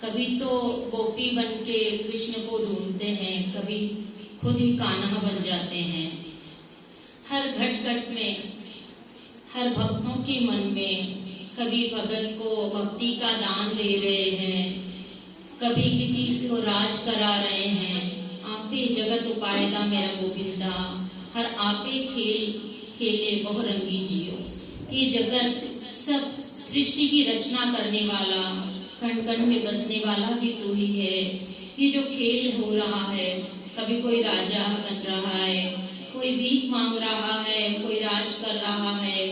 कभी तो गोपी बन के कृष्ण को ढूंढते हैं, कभी खुद ही कान्हा बन जाते हैं। हर घट घट में, हर भक्तों के मन में कभी भगत को भक्ति का दान दे रहे हैं, कभी किसी को राज करा रहे हैं। आपे जगत उपायदा मेरा गोविंदा, हर आपे खेल खेले बहुरंगी जियो। ये जगत सब सृष्टि की रचना करने वाला, कण कण में बसने वाला भी तू ही है। ये जो खेल हो रहा है, कभी कोई राजा बन रहा है, कोई भीख मांग रहा है, कोई राज कर रहा है,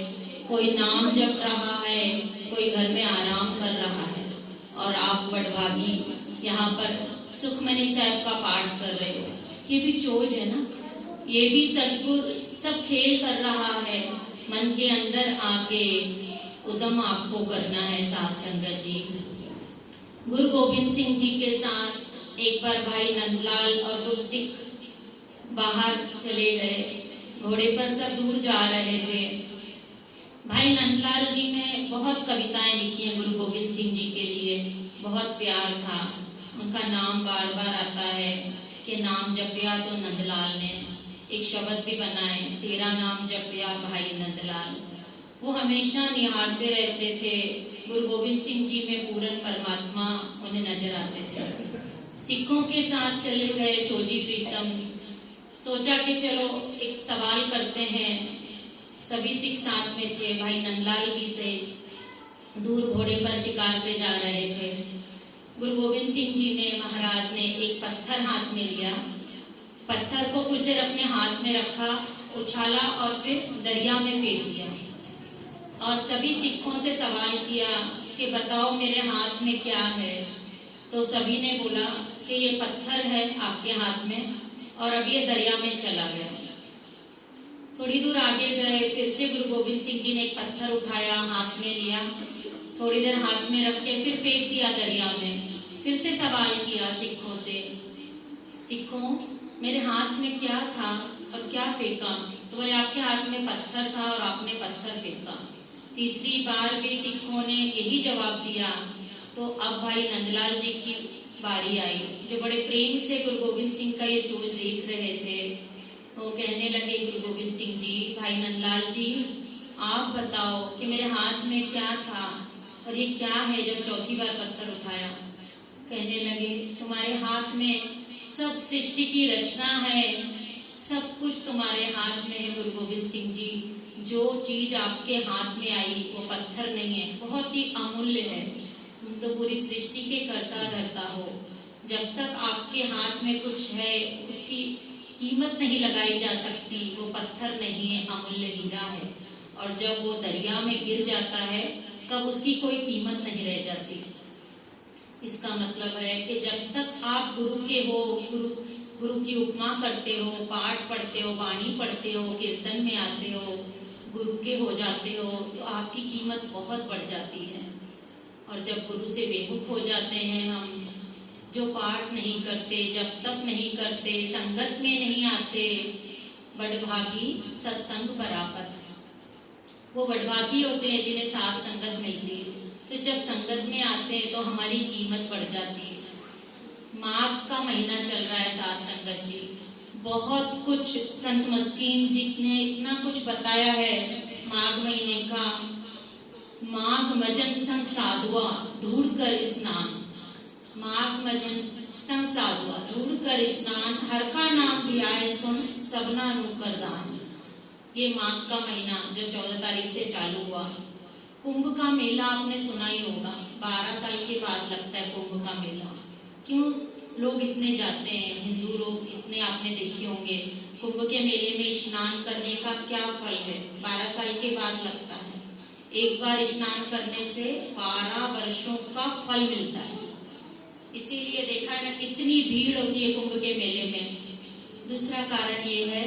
कोई नाम जप रहा है, कोई घर में आराम कर रहा है, और आप बड़भागी यहाँ पर सुखमनी साहब का पाठ कर रहे हो। ये भी चोज है ना, ये भी सदगुरु सब खेल कर रहा है। मन के अंदर आके उद्यम आपको करना है साथ संगत जी। गुरु गोविंद सिंह जी के साथ एक बार भाई नंदलाल और कुछ सिख बाहर चले गए, घोड़े पर सब दूर जा रहे थे। भाई नंदलाल जी ने बहुत कविताएं लिखी हैं गुरु गोविंद सिंह जी के लिए, बहुत प्यार था। उनका नाम बार बार आता है कि नाम जपिया तो नंदलाल ने, एक शब्द भी बना है, तेरा नाम जपिया भाई नंदलाल। वो हमेशा निहारते रहते थे, गुरु गोविंद सिंह जी में पूर्ण परमात्मा उन्हें नजर आते थे। सिखों के साथ चले गए छोजी प्रीतम, सोचा कि चलो एक सवाल करते हैं। सभी सिख साथ में थे, भाई नंदलाल भी थे, दूर घोड़े पर शिकार पे जा रहे थे। गुरु गोविंद सिंह जी ने, महाराज ने एक पत्थर हाथ में लिया, पत्थर को कुछ देर अपने हाथ में रखा, उछाला और फिर दरिया में फेंक दिया। और सभी सिखों से सवाल किया कि बताओ मेरे हाथ में क्या है। तो सभी ने बोला कि ये पत्थर है आपके हाथ में, और अब ये दरिया में चला गया। थोड़ी दूर आगे गए, फिर से गुरु गोविंद सिंह जी ने एक पत्थर उठाया, हाथ में लिया, थोड़ी देर हाथ में रख के फिर फेंक दिया दरिया में। फिर से सवाल किया सिखों से, सिखों मेरे हाथ में क्या था और क्या फेंका? तो बोले आपके हाथ में पत्थर था और आपने पत्थर फेंका। तीसरी बार भी सिखों ने यही जवाब दिया। तो अब भाई नंदलाल जी की बारी आई, जो बड़े प्रेम से गुरु गोविंद सिंह का ये चोज देख रहे थे। वो कहने लगे, गुरु गोविंद सिंह जी, भाई नंदलाल जी आप बताओ कि मेरे हाथ में क्या था और ये क्या है जब चौथी बार पत्थर उठाया। कहने लगे, तुम्हारे हाथ में सब सृष्टि की रचना है, सब कुछ तुम्हारे हाथ में है गुरु गोविंद सिंह जी। जो चीज आपके हाथ में आई वो पत्थर नहीं है, बहुत ही अमूल्य है। तुम तो पूरी सृष्टि के कर्ता धर्ता हो। जब तक आपके हाथ में कुछ है उसकी कीमत नहीं लगाई जा सकती। वो पत्थर नहीं है, अमूल्य हीरा है। और जब वो दरिया में गिर जाता है तब उसकी कोई कीमत नहीं रह जाती। इसका मतलब है कि जब तक आप गुरु के हो, गुरु की उपमा करते हो, पाठ पढ़ते हो, वाणी पढ़ते हो, कीर्तन में आते हो, गुरु के हो जाते हो, तो आपकी कीमत बहुत बढ़ जाती है। और जब गुरु से बेमुख हो जाते हैं हम, जो पाठ नहीं करते, जब तक नहीं करते, संगत में नहीं आते, बड़भागी सत्संग परापत, वो बड़भागी होते हैं जिन्हें साथ संगत मिलती है। तो जब संगत में आते हैं तो हमारी कीमत बढ़ जाती है। माघ का महीना चल रहा है साथ संगत जी, बहुत कुछ संत मस्कीन जी ने इतना कुछ बताया है माघ महीने का। माघ मजन संग साधुआ ढूंढ कर स्नान, माघ मजन संग साधुआ ढूंढ कर स्नान, हर का नाम धियाए सुन सबना नूकर दान। ये माघ का महीना जो 14 तारीख से चालू हुआ। कुंभ का मेला आपने सुना ही होगा, 12 साल के बाद लगता है कुंभ का मेला। क्यों लोग इतने जाते हैं, हिंदू लोग इतने आपने देखे होंगे। कुंभ के मेले में स्नान करने का क्या फल है? 12 साल के बाद लगता है। एक बार स्नान करने से 12 वर्षों का फल मिलता है। इसीलिए देखा है ना कितनी भीड़ होती है कुंभ के मेले में। दूसरा कारण ये है,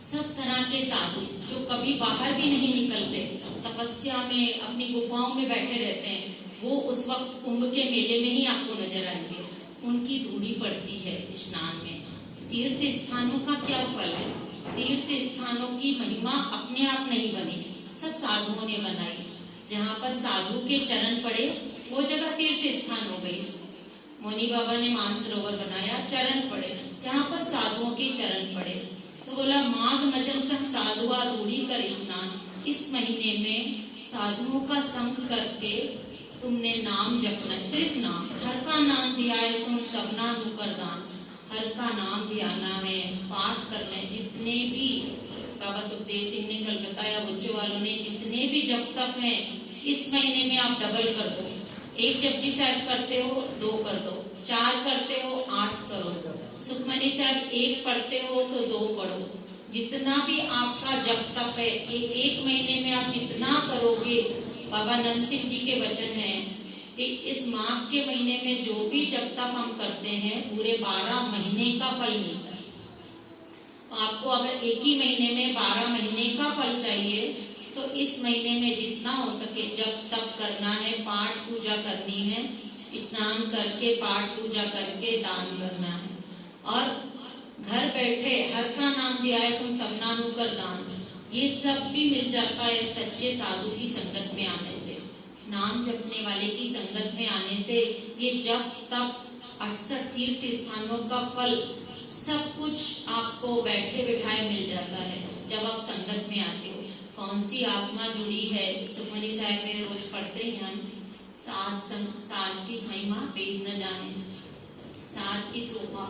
सब तरह के साधु जो कभी बाहर भी नहीं निकलते, तपस्या में अपनी गुफाओं में बैठे रहते हैं, वो उस वक्त कुंभ के मेले में ही आपको नजर आएंगे। उनकी धूड़ी पड़ती है स्नान में। तीर्थ स्थानों का क्या फल है? तीर्थ स्थानों की महिमा अपने आप नहीं बनी, सब साधुओं ने बनाई। जहाँ पर साधु के चरण पड़े वो जगह तीर्थ स्थान हो गई। मौनी बाबा ने मानसरोवर बनाया, चरण पड़े, जहाँ पर साधुओं के चरण पड़े। तो बोला माघ मजम संग साधुआ दूरी कर स्नान। इस महीने में साधुओं का संग करके तुमने नाम जपना, सिर्फ नाम। हर का नाम ध्याय सुन सबना नुकर दान। हर का नाम ध्याना है, पाठ करना है। जितने भी बाबा सुखदेव सिंह ने कल बताया, बच्चों वालों ने, जितने भी जप तप हैं इस महीने में आप डबल कर दो। एक जपजी साहब करते हो 2 कर दो, 4 करते हो 8 करो, सुखमनी साहब 1 पढ़ते हो तो 2 पढ़ो। जितना भी आपका जप तप है एक महीने में आप जितना करोगे, बाबा नंद सिंह जी के वचन है कि इस माघ के महीने में जो भी जप तप हम करते हैं पूरे 12 महीने का फल मिलता है। तो आपको अगर एक ही महीने में 12 महीने का फल चाहिए तो इस महीने में जितना हो सके जप तप करना है, पाठ पूजा करनी है, स्नान करके पाठ पूजा करके दान करना है। और घर बैठे हर का नाम ध्याय सुन सबना नुकर दान, ये सब भी मिल जाता है सच्चे साधु की संगत में आने से, नाम जपने वाले की संगत में आने से। ये जप तप 68 तीर्थ स्थानों का फल सब कुछ आपको बैठे बिठाए मिल जाता है जब आप संगत में आते हो। कौन सी आत्मा जुड़ी है, सुखमनी साहब में रोज पढ़ते हैं हम, सात की महिमा वेद न जाने, सात की शोभा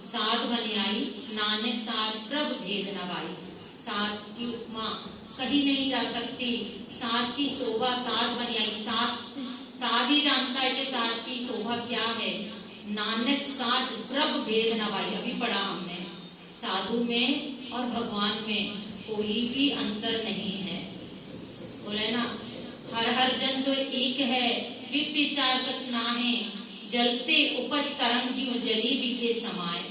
सात बन आई, नानक सात प्रभ भेद नवाई। सात की उपमा कहीं नहीं जा सकती, सात की शोभा सात बन आई। सात ही जानता है कि सात की शोभा क्या है। नानक सात प्रभ भेद नवाई, अभी पढ़ा हमने। साधु में और भगवान में कोई भी अंतर नहीं है। बोले ना, हर जन तो एक है, विचार कछना है, जलते उपज तरंग जीव जली बिके समाए।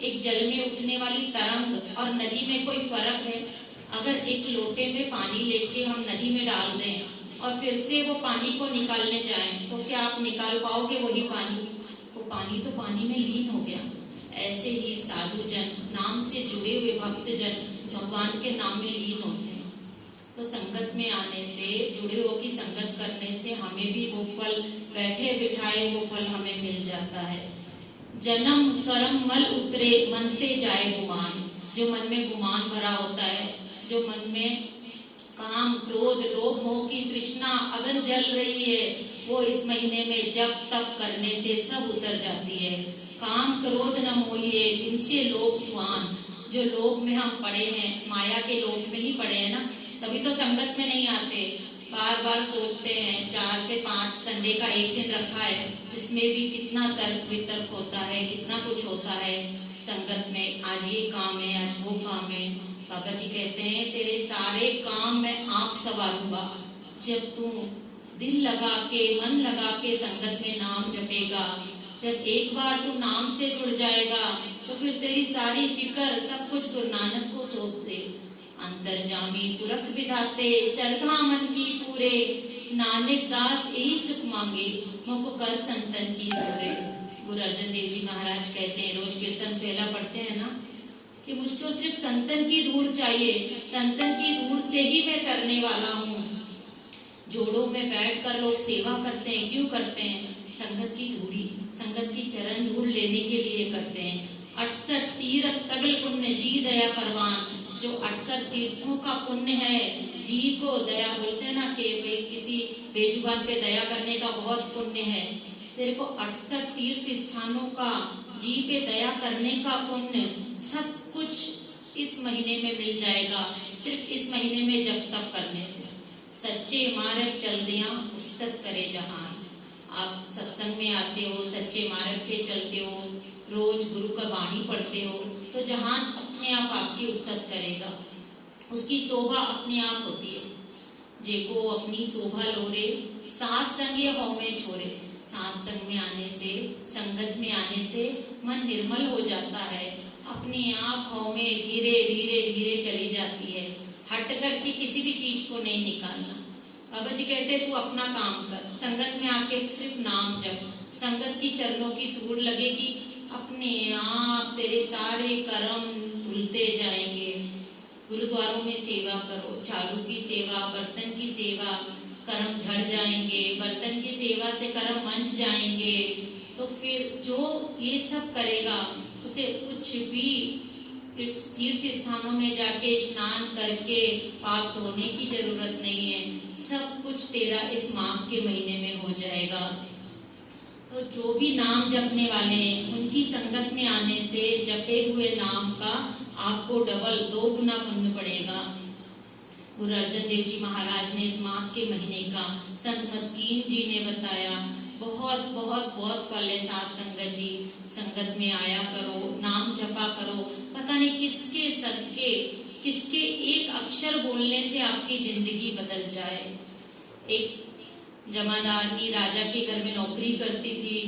एक जल में उठने वाली तरंग और नदी में कोई फर्क है? अगर एक लोटे में पानी लेके हम नदी में डाल दें और फिर से वो पानी को निकालने जाएं तो क्या आप निकाल पाओगे वही पानी? वो पानी तो पानी में लीन हो गया। ऐसे ही साधु जन, नाम से जुड़े हुए भक्त जन भगवान के नाम में लीन होते हैं। तो संगत में आने से, जुड़े हो की संगत करने से हमें भी वो फल, बैठे बिठाए वो फल हमें मिल जाता है। जन्म कर्म मल उतरे मनते जाए गुमान। जो मन में गुमान भरा होता है, जो मन में काम क्रोध लोभ मोह की तृष्णा अगन जल रही है, वो इस महीने में जप तप करने से सब उतर जाती है। काम क्रोध न मोहिए इनसे लोभ सुआन। जो लोभ में हम पड़े हैं, माया के लोभ में ही पड़े हैं ना, तभी तो संगत में नहीं आते। बार बार सोचते हैं 4 से 5 संडे का एक दिन रखा है, उसमें भी कितना तर्क वितर्क होता है, कितना कुछ होता है संगत में। आज ये काम है, आज वो काम है। बाबा जी कहते हैं तेरे सारे काम मैं आप संभालूंगा जब तू दिल लगा के, मन लगा के संगत में नाम जपेगा। जब एक बार तू नाम से जुड़ जाएगा तो फिर तेरी सारी फिक्र सब कुछ गुरु नानक को सौंप दे। अंतर्जामी पुरख विधाते श्रद्धा मन की पूरे, नानक दास यही सुख मांगे मुख कर संतन की दूरे। गुरु अर्जन देव जी महाराज कहते हैं, रोज कीर्तन स्वेला पढ़ते हैं ना, कि मुझको सिर्फ संतन की धूल चाहिए, संतन की धूल से ही मैं करने वाला हूँ। जोड़ों में बैठकर लोग सेवा करते हैं, क्यों करते हैं? संगत की धूली, संगत की चरण धूल लेने के लिए करते हैं। 68 तीर्थ सगल पुण्य जी दया परवान। जो 68 तीर्थों का पुण्य है, जी को दया बोलते हैं ना, कि किसी बेजुबान पे दया करने का बहुत पुण्य है। तेरे को 68 तीर्थ स्थानों का, जी पे दया करने का पुण्य सब कुछ इस महीने में मिल जाएगा, सिर्फ इस महीने में जप तप करने से। सच्चे मार्ग चल दिया उस्तत करे जहान। आप सत्संग में आते हो, सच्चे मार्ग पे चलते हो, रोज गुरु का वाणी पढ़ते हो, तो जहान अपने आप आपकी उस्तत करेगा, उसकी शोभा अपने आप होती है। जेको अपनी शोभा लोरे सात संग हौ में छोरे। सात संग में आने से, संगत में आने से मन निर्मल हो जाता है, अपने आप हौ में धीरे धीरे धीरे चली जाती है। हट करके किसी भी चीज को नहीं निकालना। बाबा जी कहते तू अपना काम कर, संगत में आके सिर्फ नाम जप, संगत की चरणों की धूल लगेगी, अपने आप तेरे सारे कर्म धुलते जाएंगे। गुरुद्वारों में सेवा करो, चालू की सेवा, बर्तन की सेवा, कर्म झड़ जाएंगे। बर्तन की सेवा से जो ये सब करेगा उसे कुछ भी तीर्थ स्थानों में जाके स्नान करके पाप धोने की जरूरत नहीं है। सब कुछ तेरा इस माघ के महीने में हो जाएगा। तो जो भी नाम जपने वाले हैं उनकी संगत में आने से जपे हुए नाम का आपको डबल 2 गुना पुण्य पड़ेगा। गुरु अर्जन देव जी महाराज ने इस माघ के महीने का संत मस्कीन जी ने बताया। बहुत बहुत बहुत फल है। साथ संगत जी, संगत में आया करो, नाम जपा करो। पता नहीं किसके सदके, किसके एक अक्षर बोलने से आपकी जिंदगी बदल जाए। एक जमादारनी राजा के घर में नौकरी करती थी,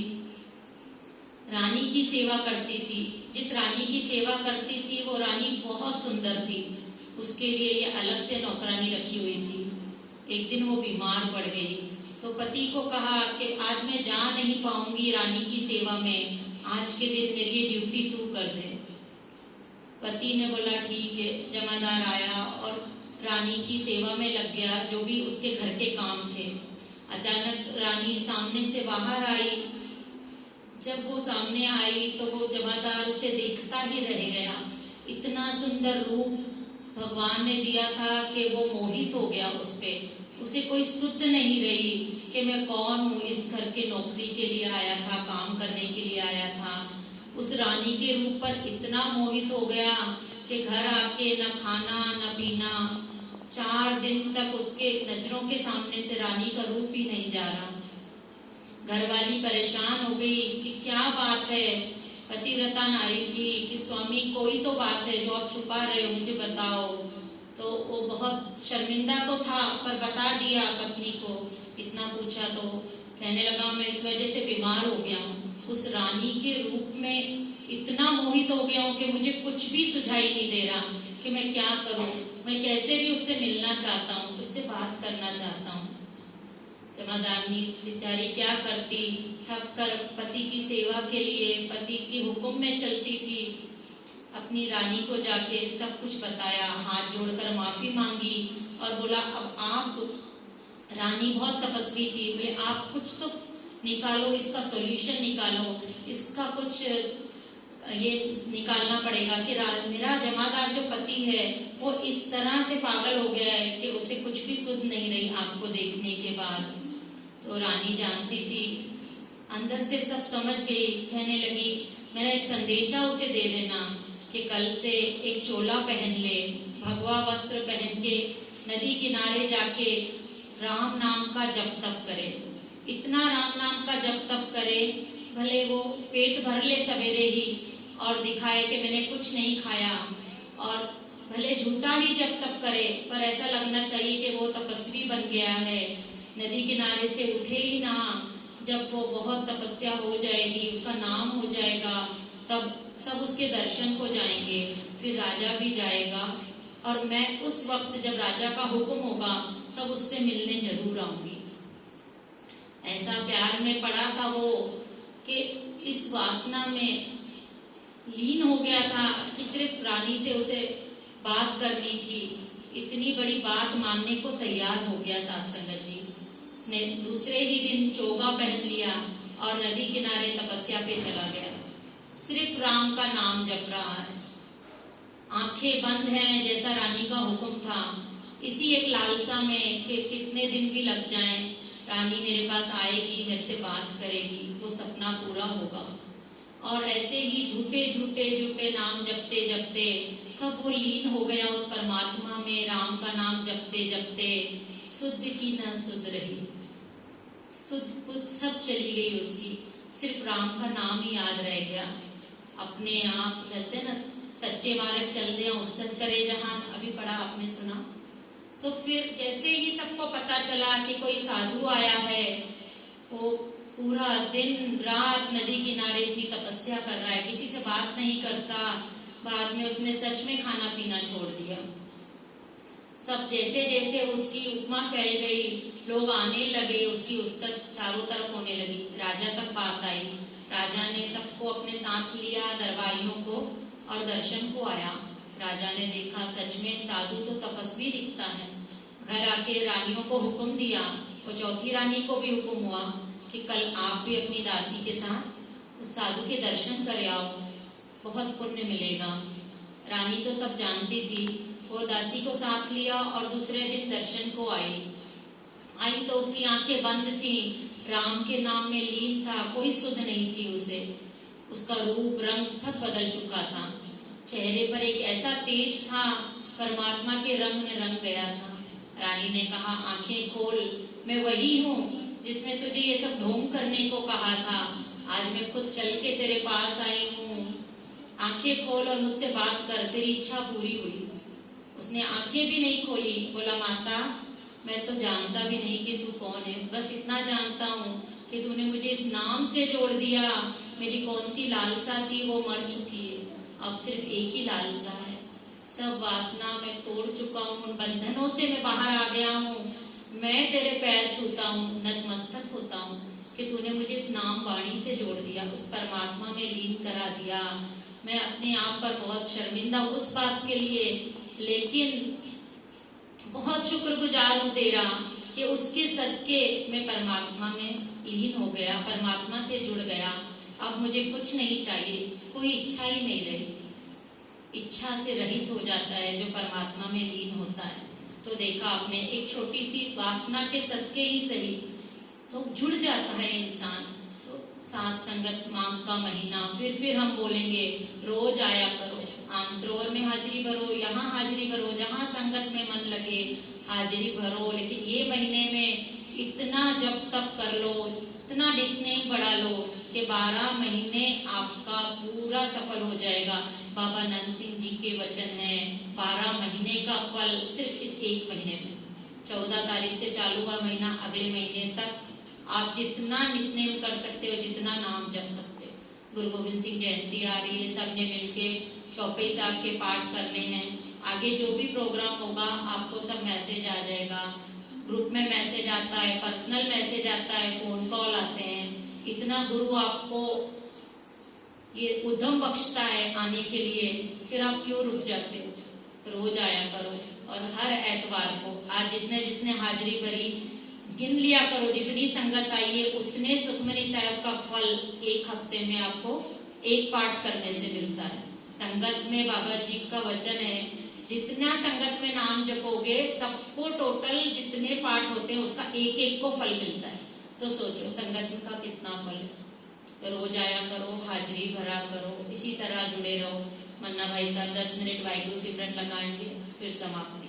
रानी की सेवा करती थी। जिस रानी की सेवा करती थी वो रानी बहुत सुंदर थी, उसके लिए ये अलग से नौकरानी रखी हुई थी। एक दिन वो बीमार पड़ गई तो पति को कहा कि आज मैं जा नहीं पाऊंगी रानी की सेवा में, आज के दिन मेरी ये ड्यूटी तू कर दे। पति ने बोला ठीक है। जमादार आया और रानी की सेवा में लग गया, जो भी उसके घर के काम थे। अचानक रानी सामने से बाहर आई। जब वो सामने आई तो वो जमादार उसे देखता ही रह गया। इतना सुंदर रूप भगवान ने दिया था कि वो मोहित हो गया उस पे। उसे कोई सुध नहीं रही कि मैं कौन हूँ, इस घर के नौकरी के लिए आया था, काम करने के लिए आया था। उस रानी के रूप पर इतना मोहित हो गया कि घर आके न खाना न पीना, 4 दिन तक उसके नजरों के सामने से रानी का रूप ही नहीं जा रहा। घरवाली परेशान हो गई कि क्या बात है। पतिव्रता नारी थी कि स्वामी कोई तो बात है जो आप छुपा रहे हो, मुझे बताओ। तो वो बहुत शर्मिंदा तो था पर बता दिया पत्नी को। इतना पूछा तो कहने लगा मैं इस वजह से बीमार हो गया हूँ, उस रानी के रूप में इतना मोहित हो गया हूँ कि मुझे कुछ भी सुझाई नहीं दे रहा कि मैं क्या करूँ। मैं कैसे भी उससे मिलना चाहता हूँ, उससे बात करना चाहता हूँ। जमादारनी बेचारी क्या करती, थक कर पति की सेवा के लिए पति के हुक्म में चलती थी। अपनी रानी को जाके सब कुछ बताया, हाथ जोड़कर माफी मांगी और बोला अब आप, रानी बहुत तपस्वी थी, बोले आप कुछ तो निकालो, इसका सॉल्यूशन निकालो, इसका कुछ ये निकालना पड़ेगा कि मेरा जमादार जो पति है वो इस तरह से पागल हो गया है कि उसे कुछ भी सुध नहीं रही आपको देखने के बाद। तो रानी जानती थी, अंदर से सब समझ गई। कहने लगी मेरा एक संदेशा उसे दे देना कि कल से एक चोला पहन ले, भगवा वस्त्र पहन के नदी किनारे जाके राम नाम का जप तप करे। इतना राम नाम का जप तप करे, भले वो पेट भर ले सवेरे ही और दिखाए कि मैंने कुछ नहीं खाया, और भले झूठा ही जप तप करे पर ऐसा लगना चाहिए कि वो तपस्वी बन गया है। नदी किनारे से उठे ही ना, जब वो बहुत तपस्या हो जाएगी, उसका नाम हो जाएगा, तब सब उसके दर्शन को जाएंगे, फिर राजा भी जाएगा और मैं उस वक्त जब राजा का हुक्म होगा तब उससे मिलने जरूर आऊंगी। ऐसा प्यार में पड़ा था वो कि इस वासना में लीन हो गया था कि सिर्फ रानी से उसे बात करनी थी। इतनी बड़ी बात मानने को तैयार हो गया साथ संगत जी। उसने दूसरे ही दिन चोगा पहन लिया और नदी किनारे तपस्या पे चला गया। सिर्फ राम का नाम जप रहा है, आंखें बंद हैं जैसा रानी का हुक्म था। इसी एक लालसा में कि कितने दिन भी लग जाएं, रानी मेरे पास आएगी, मेरे से बात करेगी, वो सपना पूरा होगा। और ऐसे ही झूठे झूठे झूठे नाम जपते जपते कब वो लीन हो गया उस परमात्मा में। राम का नाम जपते जपते सुध की न सुध रही, सुध बुध सब चली गई उसकी, सिर्फ राम का नाम ही याद रह गया। अपने आप चलते ना, सच्चे मार्ग चलते हैं उस्तत करे जहान, अभी पढ़ा आपने सुना। तो फिर जैसे ही सबको पता चला कि कोई साधु आया है, वो पूरा दिन रात नदी किनारे इतनी तपस्या कर रहा है, किसी से बात नहीं करता। बाद में उसने सच में खाना पीना छोड़ दिया। सब जैसे जैसे उसकी उपमा फैल गई, लोग आने लगे, उसकी उस्तत चारों तरफ होने लगी। राजा तक बात आई, राजा ने सबको अपने साथ लिया, दरबारियों को, और दर्शन को आया। राजा ने देखा सच में साधु तो तपस्वी दिखता है। घर आके रानियों को हुक्म दिया, और चौथी रानी को भी हुक्म हुआ कि कल आप भी अपनी दासी के साथ उस साधु के दर्शन कर आओ, बहुत पुण्य मिलेगा। रानी तो सब जानती थी। वो दासी को साथ लिया और दूसरे दिन दर्शन को आई तो उसकी आंखें बंद थी, राम के नाम में लीन था, कोई सुध नहीं थी उसे। उसका रूप रंग सब बदल चुका था। चेहरे पर एक ऐसा तेज था, परमात्मा के रंग में रंग गया था। रानी ने कहा, आंखें खोल, मैं वही हूँ जिसने तुझे ये सब ढोंग करने को कहा था। आज मैं खुद चल के तेरे पास आई हूँ, आंखें खोल और मुझसे बात कर, तेरी इच्छा पूरी हुई। उसने आंखें भी नहीं खोली। बोला, माता मैं तो जानता भी नहीं कि तू कौन है, बस इतना जानता हूँ कि तूने मुझे इस नाम से जोड़ दिया। मेरी कौन सी लालसा थी वो मर चुकी है, अब सिर्फ एक ही लालसा है। सब वासना मैं तोड़ चुका हूँ, उन बंधनों से मैं बाहर आ गया हूँ। मैं तेरे पैर छूता हूँ, नतमस्तक होता हूँ कि तूने मुझे इस नाम वाणी से जोड़ दिया, उस परमात्मा में लीन करा दिया। मैं अपने आप पर बहुत शर्मिंदा हूँ उस बात के लिए, लेकिन बहुत शुक्रगुजार हूँ तेरा कि उसके सदके मैं परमात्मा में लीन हो गया, परमात्मा से जुड़ गया। अब मुझे कुछ नहीं चाहिए, कोई इच्छा ही नहीं रही। इच्छा से रहित हो जाता है जो परमात्मा में लीन होता है। तो देखा आपने, एक छोटी सी वासना के सदके ही सही तो जुड़ जाता है इंसान। तो सात संगत माह का महीना, फिर हम बोलेंगे रोज आया करो, आमसरोवर में हाजिरी भरो, यहाँ हाजिरी भरो, जहाँ संगत में मन लगे हाजिरी भरो। लेकिन ये महीने में इतना जप तप कर लो, इतना नित्य बढ़ा लो कि 12 महीने आपका पूरा सफल हो जाएगा। बाबा नंद सिंह जी के वचन है, 12 महीने का फल सिर्फ इस एक महीने में। 14 तारीख से चालू हुआ महीना, अगले महीने तक आप जितना नित्य कर सकते हो, जितना नाम जप सकते हो। गुरु गोविंद सिंह जयंती आ रही है, सबने मिलके चौपाई साहब के पाठ करने हैं। आगे जो भी प्रोग्राम होगा आपको सब मैसेज आ जाएगा, ग्रुप में मैसेज आता है, पर्सनल मैसेज आता है, फोन कॉल आते हैं। इतना गुरु आपको ये उद्यम बख्शता है आने के लिए, फिर आप क्यों रुक जाते हो? रोज आया करो और हर एतवार को आज जिसने जिसने हाजिरी भरी गिन लिया करो, जितनी संगत आई है उतने सुखमनी साहब का फल एक हफ्ते में आपको एक पाठ करने से मिलता है। संगत में बाबा जी का वचन है, जितना संगत में नाम जपोगे सबको टोटल जितने पाठ होते हैं उसका एक एक को फल मिलता है। तो सोचो संगत का कितना फल है। तो रोज आया करो, हाजिरी भरा करो, इसी तरह जुड़े रहो। मन्ना भाई साहब 10 मिनट वाहिगुरु सिमरन लगाएंगे, फिर समाप्ति।